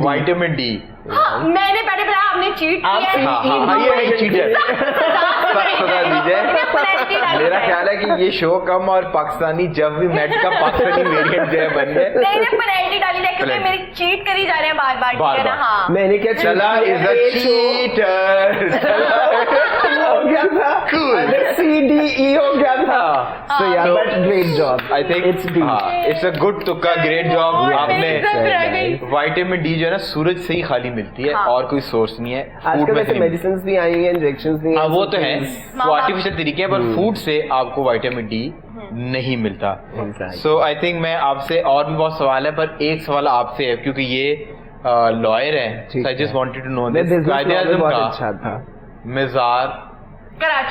Vitamin D. मैंने पहले बताया, आपने चीट किया है। ये नहीं चीट है। सजा दीजिए। मेरा ख्याल है कि ये शो कम और पाकिस्तानी जब भी मैच का पाकिस्तानी वेरिएंट जो है बन गए। मैंने पेनल्टी डाली है क्योंकि मेरी चीट करी जा रहे हैं बार बार। ठीक है ना? हाँ, मैंने क्या चला इज अ चीटर। गया था, Cool. C D E हो गया था. So yeah, So, but great job. I think it's D. it's a good तुक्का, great job. आपने आपने विटामिन डी जो है ना सूरज से ही खाली मिलती है, हाँ। और कोई सोर्स नहीं है. आजकल फूड में वैसे से मेडिसिन भी आई हैं, इंजेक्शंस भी हैं. हाँ वो तो है, मामा- वो आर्टिफिशियल तरीके हैं, पर फूड से आपको विटामिन डी नहीं मिलता. Exactly. सो आई थिंक मैं आपसे और भी बहुत सवाल है, पर एक सवाल आपसे है क्योंकि ये लॉयर है. ठीक आई जस्ट है. वांटेड टू नो मैं दिस. business कायदे knowledge आज़म बहुत का अच्छा था. कराची मज़ार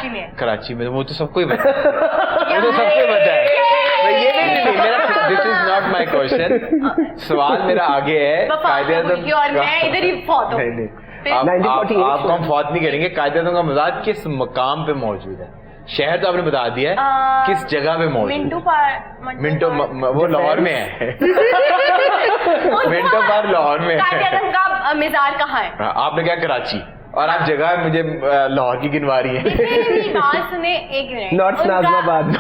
में है। कराची में, वो तो सबको ही पता है. वो तो सबको ही पता है. तो ये नहीं, मेरा this is not my question. सवाल मेरा आगे है. कायदे आज़म की और मैं इधर ही फौत हूँ। नहीं नहीं, फिर- आप 1948 आपको हम फौत नहीं करेंगे. कायदे आज़म का मज़ार किस मकाम पे मौजूद है? शहर तो आपने बता दिया है, किस जगह पे मौजूद मिंटू है? पार मिंटो वो लाहौर में है. मिंटो पार लाहौर में कायदे है. आज़म का मिज़ार कहाँ है? हाँ, आपने क्या कराची, और आप जगह मुझे लाहौर की गिनवा रही है. मेरी बात सुने एक मिनट. नॉर्थ उनका- नाजमाबाद.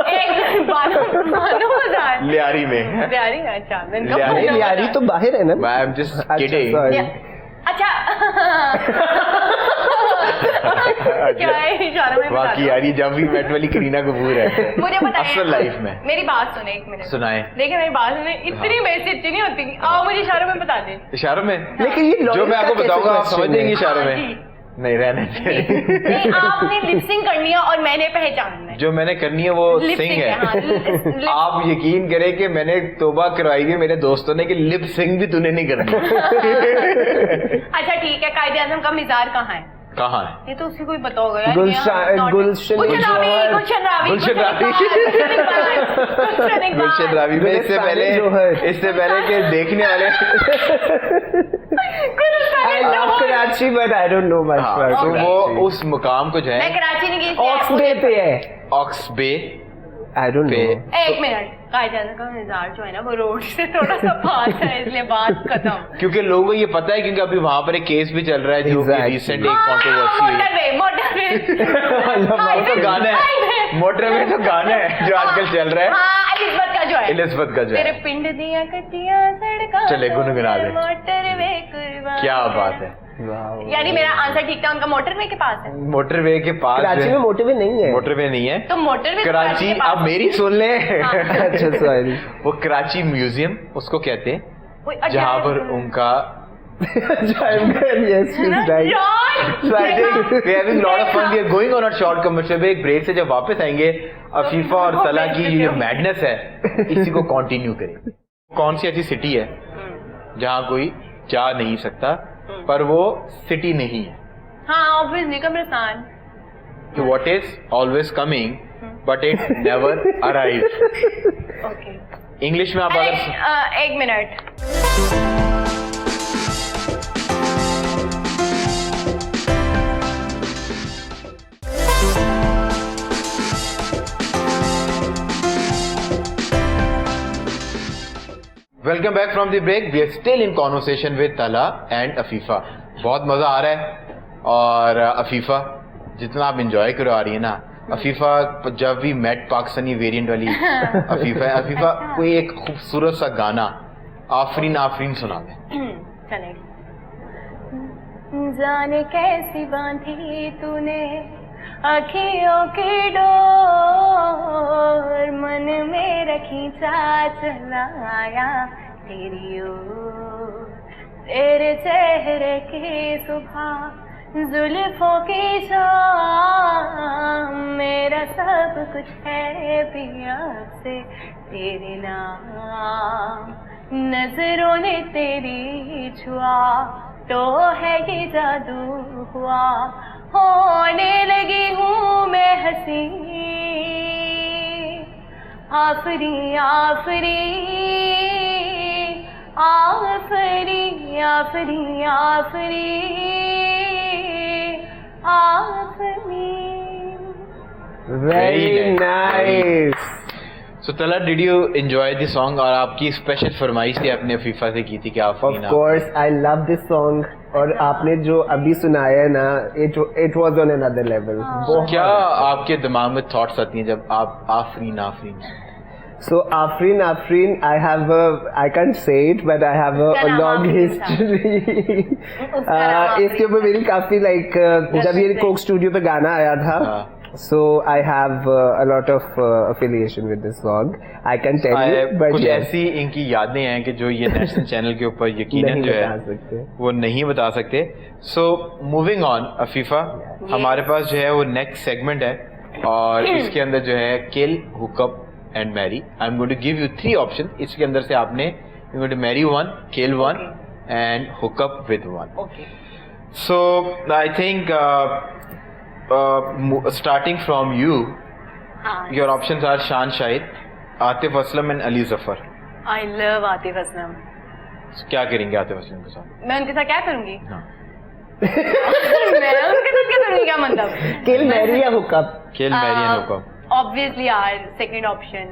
एक मानो मज़ार लियारी में. लियारी में, अच्छा मैंने कहा लियारी- मानो यारी मज़ार। तो बाहर है ना. आई एम जस्ट अच्छा, किडिंग. sorry. अच्छा क्या है इशारों में बता बाकी दो। यार ये जब भी मेट वाली करीना कपूर है मुझे बताइए असल लाइफ में. मेरी बात सुने एक मिनट. सुनाए. देखिए मेरी बात सुने, इतनी बेइज्जती नहीं होती. आओ मुझे इशारों में बता दें. इशारों में लेकिन ये जो मैं आपको कैसे बताऊंगा आप question समझ है? जाएंगे इशारों हाँ, में. जी. नहीं रहने दे. नहीं, आपने लिपसिंग करनी है और मैंने पहचानना है. जो मैंने करनी है वो Lip सिंग sync है. हाँ, lip- आप यकीन करें कि मैंने तौबा करवाई हुई मेरे दोस्तों ने कि लिप सिंग भी तूने नहीं करनी. अच्छा ठीक है. कायदे आज़म का मिज़ार कहाँ है? कहाँ है? ये तो उसी को ही पता होगा यार. गुलशन- यहाँ- गुलशन- गुलशन रावी, गुलशन रावी, गुलशन रावी. गुलशन इकबाल. गुलशन रावी में इससे पहले के देखने वाले. आप Karachi, but I don't know much हाँ, about तो Karachi. वो उस मुकाम को जो मैं है कराची नहीं गई थी. ऑक्स बे पे है. ऑक्स बे I don't पे. know. एक मिनट. कायदे आज़म का मिज़ार जो है ना वो रोड से थोड़ा सा पास है, इसलिए बात खत्म. क्योंकि लोगों को ये पता है क्योंकि अभी वहां पर एक केस भी चल रहा है जो Exactly. रिसेंट एक कंट्रोवर्सी हुई. मोटरवे तो गाना है, मोटरवे तो गाना है जो आजकल चल रहा है. हाँ, एलिज़ाबेथ का जो है. एलिज़ाबेथ का जो तेरे है. पिंड दिया कच्चियां सड़कां चले, गुनगुना दे. मोटरवे कुर्बान. क्या बात है. Wow. यानी मेरा आंसर ठीक था. उनका मोटरवे के पास है. मोटरवे के पास कराची में मोटरवे नहीं है. मोटरवे नहीं है. तो मोटरवे कराची, के पास आप मेरी सुन ले. अच्छा सॉरी. वो कराची म्यूजियम उसको कहते हैं, कोई अजायब- जहाँ पर उनका Yes, she's right. So I think we're having a lot of fun. We are going on a short commercial break. Break से जब वापस आएंगे अफीफा और तला की ये मैडनेस है इसी को कंटिन्यू करेंगे. कौन सी ऐसी सिटी है जहाँ कोई जा नहीं सकता पर वो सिटी नहीं है? हाँ ऑब्वियसली कब्रिस्तान. कि what is always coming but it never arrives. Okay. English में आप अगर एक minute. Welcome back from the break. We are still in conversation with Tala and Afifa. बहुत मजा आ रहा है. और अफीफा जितना आप इंजॉय करो आ रही है ना, अफीफा जब भी मेट पाकिस्तानी वेरिएंट वाली अफीफा है. अफीफा कोई एक खूबसूरत सा गाना आफरीन आफरीन सुना दे. चलेगी. जाने कैसी बांधी तूने अखियों की डोर, मन में रखी चा चलाया तेरी ओर. तेरे चेहरे की सुबह जुल्फों की शाम, मेरा सब कुछ है पिया से तेरे नाम. नजरों ने तेरी छुआ तो है ये जादू हुआ, होने लगी हूँ मैं हंसी. आफरी आफरी आफरी आफरी आफरी आफरी. Very nice. सो तला, did you enjoy the song? और आपकी स्पेशल फरमाइश थी आपने अफीफा से की थी कि आप Of course, I love this song. और आपने जो अभी सुनाया है ना, it was on another level. बहुत क्या आपके दिमाग में थॉट्स आती हैं जब आप Afreen Afreen? So Afrin, I have I can't say it, but I have a long history. इसके ऊपर मेरी काफी like जब ये कोक स्टूडियो पे गाना आया था, so I have a lot of affiliation with this song. I can tell you, but कुछ ऐसी इनकी यादें हैं कि जो ये नेशनल चैनल के ऊपर यकीनन जो है वो नहीं बता सकते. So moving on, अफीफा, हमारे पास जो है वो नेक्स्ट सेगमेंट है और इसके अंदर जो है kill, hookup and marry. I am going to give you 3 option. इसके अंदर से आपने you going to marry one, kill one and hookup with one. So I think starting from you, your options are Shaan Shahid, Atif Aslam and Ali Zafar. I love Atif Aslam. क्या करेंगे आतिफ असलम के साथ? मैं उनके साथ क्या करूंगी? हाँ. मैं उनके साथ क्या करूंगी, क्या मतलब? किल, मैरी या hookup? Kill, marry and hookup. Obviously यार सेकंड ऑप्शन.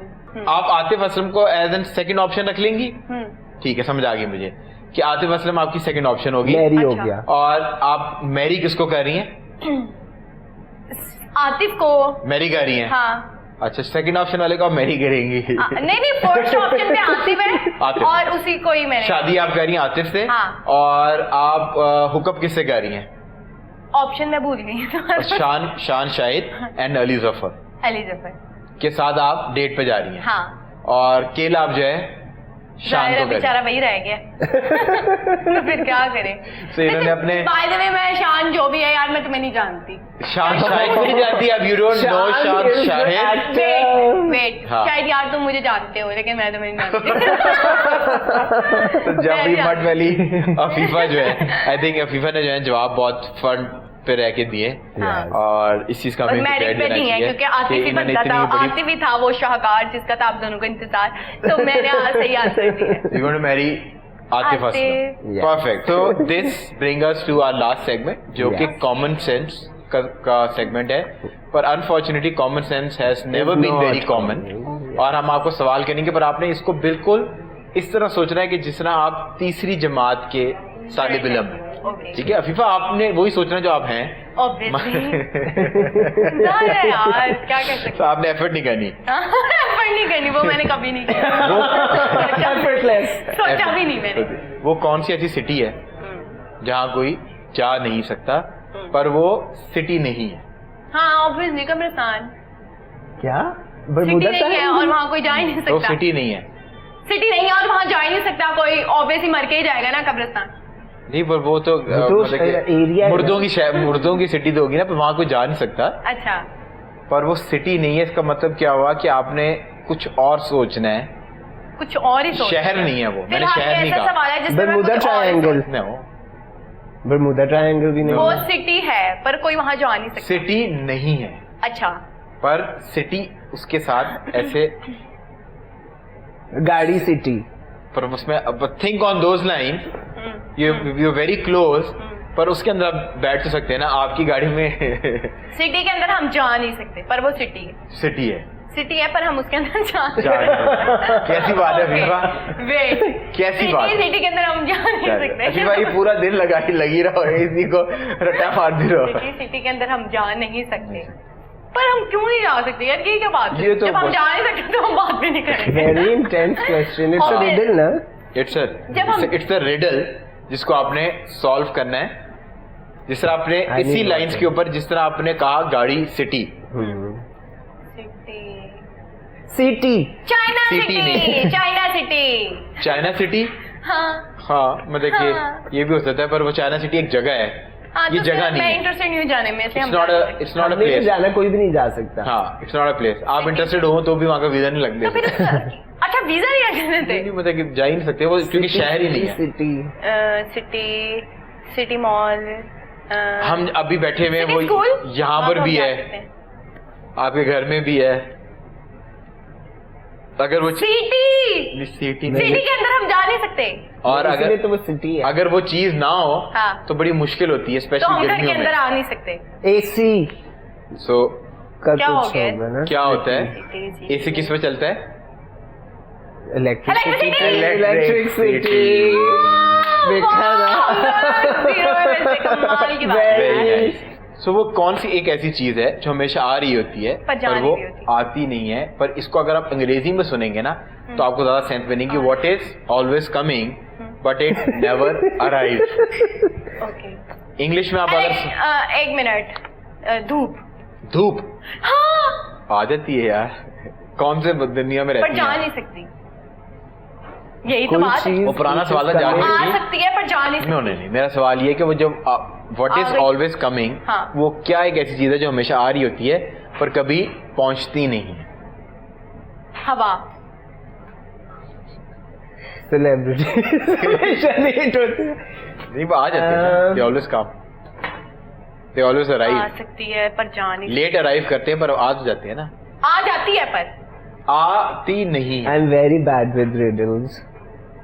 आप आतिफ असलम को एज एन सेकंड ऑप्शन रख लेंगी? ठीक है, समझ आ गई मुझे कि आतिफ असलम आपकी सेकंड ऑप्शन होगी. मैरी अच्छा. हो गया. और आप मैरी किसको कर रही हैं? आतिफ को. मैरी कर रही हैं? हाँ. अच्छा, सेकंड ऑप्शन वाले को आप मैरी करेंगी? नहीं, फर्स्ट ऑप्शन पे आतिफ है. आतिफ. और उसी को ही मैंने. शादी आप कर रही हैं आतिफ से. हाँ. और आप हुकअप किससे कर रही हैं? ऑप्शन मैं भूल गई. शान शाहिद एंड अली जफर. अली जफर के साथ आप डेट पे जा रही हैं. हाँ. और केला आप जो है शान को बेचारा वही रह गया. तो फिर क्या करें? तो इन्होंने अपने बाय द वे मैं शान जो भी है यार, मैं तुम्हें नहीं जानती. शान शाहिद नहीं जानती आप? यू डोंट नो शान शाहिद? वेट, शायद यार तुम मुझे जानते हो लेकिन मैं तुम्हें नहीं जानती. तो जब भी मट वाली अफीफा जो है, आई थिंक अफीफा ने जो है जवाब बहुत फन पे रह के दिए. और इस चीज का हमें क्रेडिट देना चाहिए क्योंकि आतिफ ही बनता था, आतिफ ही था वो शाहकार जिसका था आप दोनों को इंतजार. तो मैंने सही आंसर दिया. You're going to marry Atif Aslam. Perfect. So this brings us to our last segment, जो कि common sense का सेगमेंट है. पर unfortunately common sense has never been very common. और हम आपको सवाल करेंगे पर आपने इसको बिल्कुल इस तरह सोचना है कि जिस तरह आप तीसरी जमात के तालिब इल्म हैं. ठीक है अफीफा, आपने वही सोचना जो आप हैं. यार क्या कर सकते. तो आपने एफर्ट नहीं करनी. एफर्ट नहीं करनी, वो मैंने कभी नहीं किया. सोचा भी नहीं मैंने. वो कौन सी ऐसी सिटी है जहाँ कोई जा नहीं सकता पर वो सिटी नहीं है? हाँ ऑब्वियसली कब्रिस्तान. क्या? सिटी नहीं है और वहाँ कोई जा ही नहीं सकता. तो सिटी नहीं है. सिटी नहीं है और वहाँ जा ही नहीं सकता कोई. ऑब्वियसली मर के ही जाएगा ना कब्रिस्तान. नहीं पर वो तो एरिया मुर्दों की सिटी तो होगी ना, पर वहाँ कोई जा नहीं सकता. अच्छा. पर वो सिटी नहीं है. इसका मतलब क्या हुआ कि आपने कुछ और सोचना है. कुछ और ही सोचना. शहर नहीं है वो. मैंने शहर नहीं कहा. Bermuda triangle. बरमूदा ट्रायंगल भी नहीं. वो सिटी है पर कोई वहाँ जा नहीं सकता. सिटी नहीं है. अच्छा. पर सिटी उसके साथ ऐसे गाड़ी सिटी. पर उसमें think on those lines, you very close. पर उसके अंदर आप बैठ तो सकते हैं ना आपकी गाड़ी में. सिटी के अंदर हम जा नहीं सकते पर वो सिटी है. सिटी है. सिटी है पर हम उसके अंदर जा कैसी बात है अफीफा? वेट, कैसी बात? सिटी के अंदर हम जा नहीं सकते. अफीफा ये पूरा दिन लगी रहो इसी को रट्टा मारती रहो. सिटी के अंदर हम जा नहीं सकते पर हम क्यों नहीं जा सकते यार? ये क्या बात है? तो जब हम जा नहीं सकते तो हम बात भी नहीं करेंगे. Very intense question. It's a riddle ना. इट्स अ रिडल जिसको आपने सॉल्व करना है. जिस तरह आपने इसी लाइंस के ऊपर जिस तरह आपने कहा गाड़ी city. City. China city. China city. हाँ मैं देखिए ये भी हो सकता है पर वो चाइना सिटी एक जगह है. ये तो जगह नहीं है. मैं इंटरेस्टेड नहीं हूँ जाने में. It's not a place. जाना कोई भी नहीं जा सकता. हाँ इट्स नॉट अ प्लेस. आप इंटरेस्टेड हो तो भी वहाँ का वीजा नहीं लगने देते. अच्छा वीजा नहीं लगने देते. मतलब कि जा ही नहीं सकते वो क्योंकि शहर ही नहीं है. City mall. हम अभी बैठे हुए वो यहाँ पर भी है, आपके घर में भी है. अगर वो सिटी के अंदर हम जा नहीं सकते. और अगर तो वो सिटी है. अगर वो चीज ना हो हाँ. तो बड़ी मुश्किल होती है स्पेशली तो हम घर के अंदर आ नहीं सकते. एसी. सो क्या हो गया? क्या होता है? एसी किस में चलता है? इलेक्ट्रिसिटी. सो वो कौन सी एक ऐसी चीज है जो हमेशा आ रही होती है पर वो आती नहीं है, पर इसको अगर आप अंग्रेजी में सुनेंगे ना तो आपको ज्यादा सेंस बनेगी. What is always coming but it never arrive. English में आप अगर एक मिनट, धूप. धूप हाँ आ जाती है यार, कौन से दुनिया में पर रहती जा है? नहीं सकती. यही तो बात है. वो पुराना सवाल है, जा नहीं आ सकती. सकती है पर जा नहीं सकती. नहीं, मेरा सवाल ये है कि वो जो व्हाट इज ऑलवेज कमिंग, वो क्या एक ऐसी चीज है जो हमेशा आ रही होती है पर कभी पहुंचती नहीं है? हवा. सेलिब्रिटी. नहीं, वो आ जाते हैं. They always come, they always ah arrive. सकती है पर जा नहीं. लेट अराइव करते हैं पर आ तो जाते हैं ना. आ जाती है पर आती नहीं. I am very bad with riddles.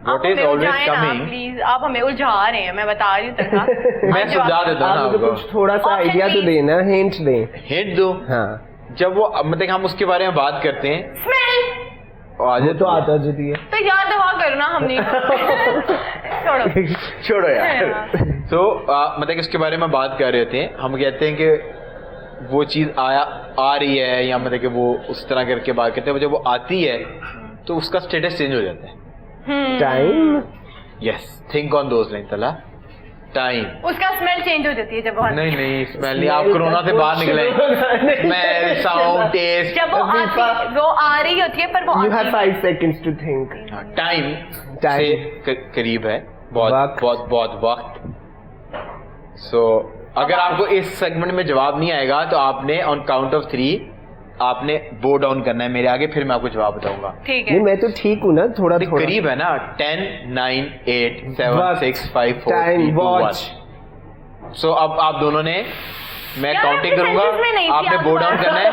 What is always coming. Please आप हमें उलझा रहे हैं, मैं बता रही हूँ तनहा. मैं समझा देता हूँ ना आप आपको. कुछ थोड़ा सा आइडिया तो देना, हिंट दे. हिंट दो. हाँ, जब वो मतलब हम उसके बारे में बात करते हैं स्मेल. वो तो आता जाती है. तो याद दवा करना हमने. छोड़ो छोड़ो यार. तो मतलब कि उसके बारे में बात कर रहे थे. हम कहते हैं कि वो चीज आ रही है, या मतलब कि वो उस तरह करके बात करते हैं. जब वो आती है तो उसका स्टेटस चेंज हो जाता है. Time. Yes, think on those line. तला टाइम. उसका स्मेल चेंज हो जाती है जब वो आती है. नहीं, स्मेल नहीं. आप कोरोना से बाहर निकले. Smell, sound, taste. जब वो आ रही होती है पर वो You have 5 seconds to think. Time से करीब है. बहुत वक्त. सो अगर आपको इस सेगमेंट में जवाब नहीं आएगा तो आपने ऑन काउंट ऑफ 3 आपने बो डाउन करना है मेरे आगे, फिर मैं आपको जवाब बताऊंगा. ठीक नहीं, है. मैं तो ठीक हूँ ना, थोड़ा थोड़ा करीब है ना. 10, 9, 8, 7, 6, 5, 4, 3, 2, 1. सो अब आप दोनों ने, मैं यार, काउंटिंग आपके करूंगा, sentences में नहीं थी, आपने आप बो डाउन करना है.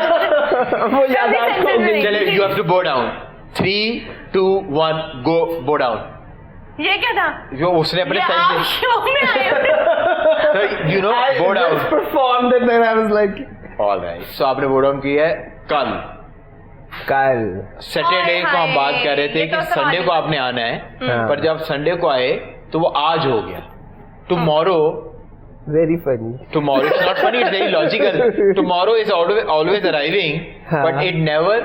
वो याद sentences में नहीं. चलिए, you have to bow down. 3, 2, 1 go. Bow down. ये क्या था? जो उसने अपने ये साइड आप शो में आए हो. Say, you know, bow I down. just performed and then I was like, alright. So आपने बो डाउन किया है कल. कल. सैटरडे को हम बात कर रहे थे ये कि तो संडे को आपने आना है, पर जब संडे को आए तो वो आज हो गया. Tomorrow. Very funny. Tomorrow, it's not funny, it's very logical. Tomorrow is always arriving, but it never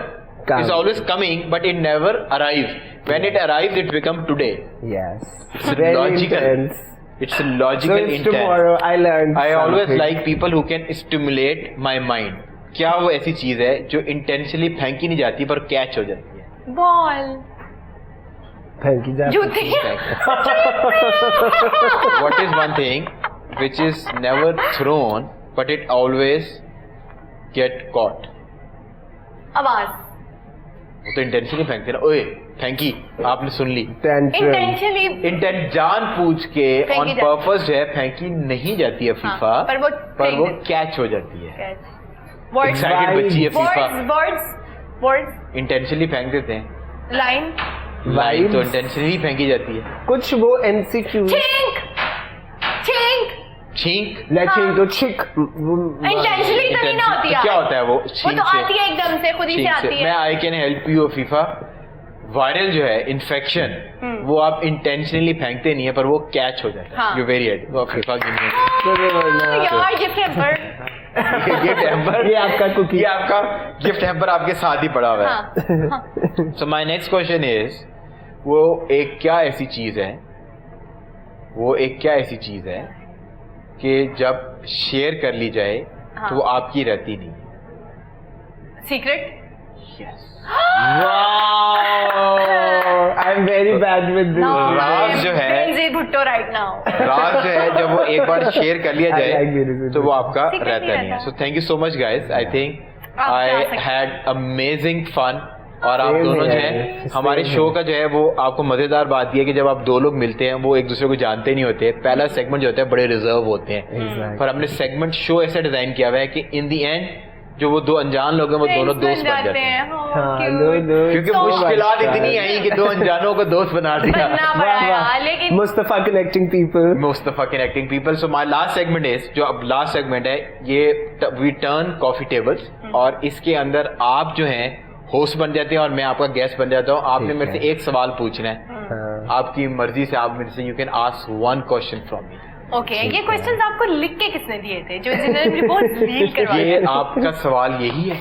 is always coming, but it never arrives. When it arrives, it becomes today. Yes. It's Very logical. intense. It's a logical So it's intent. tomorrow. I learned. I always something. like people who can stimulate my mind. क्या वो ऐसी चीज है जो intentionally फेंकी नहीं जाती पर कैच हो जाती है? बॉल. फेंकी जाती जूती. What is one thing which is never thrown but it always get caught? आवाज. वो तो इंटेंशनली फेंकते ना. ओए फेंकी, आपने सुन ली. Tantrum. इंटेंशनली. इंटेंट जान पूछ के फेंकी ऑन जाती पर्पस जो है फेंकी नहीं जाती है फीफा, पर वो पर वो फेंक कैच हो जाती है. वर्ड्स. एक्साइटेड बच्ची है फीफा. वर्ड्स. इंटेंशनली फेंक देते हैं. लाइन. लाइन तो Vibes. इंटेंशनली फेंकी जाती है. कुछ वो MCQ. छींक. छींक. छींक. Letting to chick. इंटेंशनली तो नहीं ना होती तो क्या होता है वो वो छींक तो से? आती है एकदम से, खुद ही से छींक आती से. मैं है. I can help you FIFA. Viral जो है इन्फेक्शन, वो आप इंटेंशनली फेंकते नहीं है पर वो कैच हो जाता है. हाँ. You very head. वो फीफा यार गिफ्ट हैम्पर. Gift hamper. ये आपका कुकी. ये आपका गिफ्ट हैम्पर आपके साथ ही पड़ा हुआ है. हाँ. सो माय नेक्स्ट क्वेश्चन इज, वो एक क्या ऐसी चीज है, वो एक क्या ऐसी चीज है कि जब शेयर कर ली जाए तो वो आपकी रहती नहीं. Secret. Yes. Wow. I'm very bad with this. राज जो है, भुट्टो राइट नाउ. राज जो है जब वो एक बार शेयर कर लिया I like जाए this. तो वो आपका Secret रहता नहीं नहीं है. रहता. So thank you so much guys. I think आप आई जा सकते हैड अमेजिंग फन. और आप Same दोनों जो here. है, Same हमारे here. शो का जो है वो आपको मजेदार बात ये है कि जब आप दो लोग मिलते हैं वो एक दूसरे को जानते नहीं होते. पहला सेगमेंट जो होता है बड़े रिजर्व होते हैं, Exactly. पर हमने सेगमेंट शो ऐसा डिजाइन किया हुआ है कि इन दी एंड जो वो दो अनजान लोग हैं वो दोनों दोस्त बन जाते हैं. हाँ, no. क्योंकि So मुश्किलात much इतनी आई कि दो अनजानों को दोस्त बना दिया. बनना पड़ा यार, लेकिन Mustafa connecting people. Mustafa connecting people. So my last segment is, जो अब लास्ट सेगमेंट है, ये we turn coffee tables, और इसके अंदर आप जो हैं होस्ट बन जाते हैं और मैं आपका गेस्ट बन जाता हूँ. आपने ठीक मेरे से है. एक सवाल पूछना है. हाँ. आपकी मर्जी से आप मेरे से, you can ask one question from me. Okay ये क्वेश्चंस आपको लिख के किसने दिए थे जो जिन्होंने बहुत लीक करवाया? ये आपका सवाल यही है।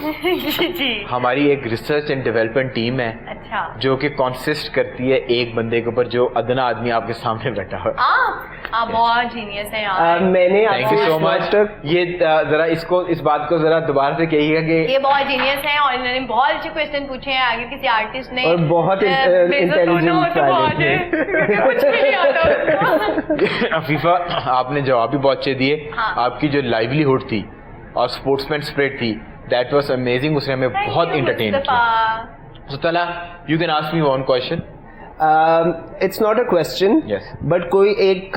जी हमारी एक रिसर्च एंड डेवलपमेंट टीम है अच्छा जो कि कंसिस्ट करती है एक बंदे के ऊपर जो अदना आदमी आपके सामने बैठा हो। आप बहुत जीनियस है यार। मैंने थैंक यू सो मच। ये जरा इसको इस बात को जरा दोबारा से कहिएगा कि ये बहुत जीनियस है और इन्होंने बहुत अच्छे क्वेश्चन पूछे हैं। आगे किसी आर्टिस्ट ने और बहुत इंटेलिजेंट कुछ भी नहीं आता। अफीफा आपने जवाब भी बहुत अच्छे दिए। हाँ। आपकी जो लाइवलीहुड थी और स्पोर्ट्समैन स्पिरिट थी दैट वाज अमेजिंग। उसने हमें बहुत इंटरटेन किया। सो तला you can ask me one question. It's not a question Yes. But कोई एक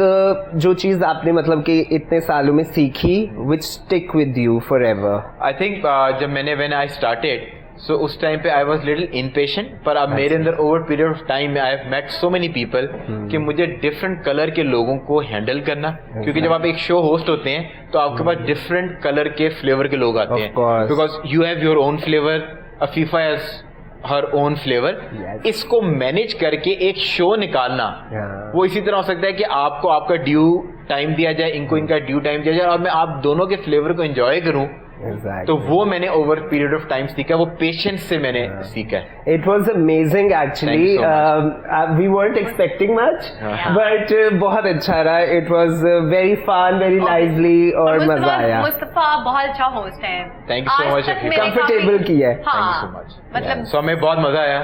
जो चीज आपने मतलब कि इतने सालों में सीखी which stick with you forever. I think जब मैंने व्हेन आई स्टार्टेड सो उस टाइम पे आई वाज लिटिल इम्पेशेंट, पर अब मेरे अंदर over period of time I have met so many people कि मुझे डिफरेंट कलर के लोगों को हैंडल करना, क्योंकि जब आप एक शो होस्ट होते हैं तो आपके पास डिफरेंट कलर के फ्लेवर के लोग आते हैं, because you have your own flavour, Afifa has her own flavour. इसको मैनेज करके एक शो निकालना वो इसी तरह हो सकता है कि आपको आपका ड्यू टाइम दिया जाए, इनको इनका ड्यू टाइम दिया जाए और मैं आप दोनों के फ्लेवर को एंजॉय करूं। तो वो मैंने ओवर पीरियड ऑफ टाइम सीखा, वो पेशेंस से मैंने सीखा है। It was amazing actually. We weren't expecting much but बहुत अच्छा रहा। It was very fun, very lively और मजा आया। मुस्तफा बहुत अच्छा होस्ट है। Thank you so much. Comfortable किया है। Thank you so much. मतलब सो हमें बहुत मजा आया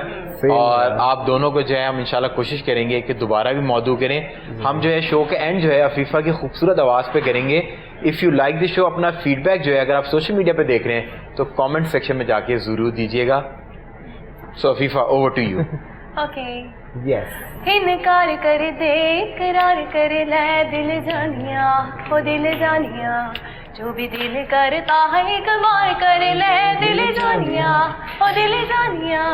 और आप दोनों को जो है हम इंशाल्लाह कोशिश करेंगे कि दोबारा भी मौजू करें। हम जो है शो का एंड जो है अफीफा की खूबसूरत आवाज़ पे करेंगे। If you like this show, अपना फीडबैक जो है अगर आप सोशल मीडिया पे देख रहे हैं तो कमेंट सेक्शन में जाके ज़रूर दीजिएगा। So Afifa over to you. Okay yes. इनकार कर दे इकरार कर ले दिल जानिया ओ दिल जानिया, जो भी दिल करता है एक बार कर ले दिल जानिया ओ दिल जानिया।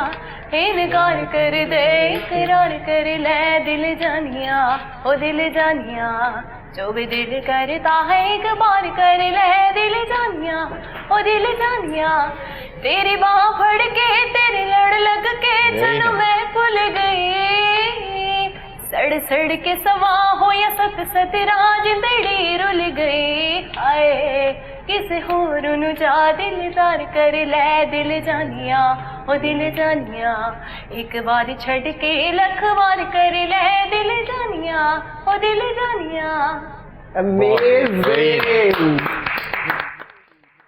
इनकार कर दे इकरार कर ले दिल जानिया ओ दिल जानिया, जो भी दिल करता है एक बार कर ले दिल जानिया ओ दिल जानिया। तेरी बाह फड़ के तेरे लड़ लग के चलो मैं भूल गई, सड़ सड़ के सवा हो या सत सत राज जिंदड़ी रुल गई। आए किसे होर नु जा दिलदार कर ले दिल जानिया ओ दिल जानिया। एक बार छड़ के लख बार कर ले दिल जानिया ओ दिल जानिया। Amazing.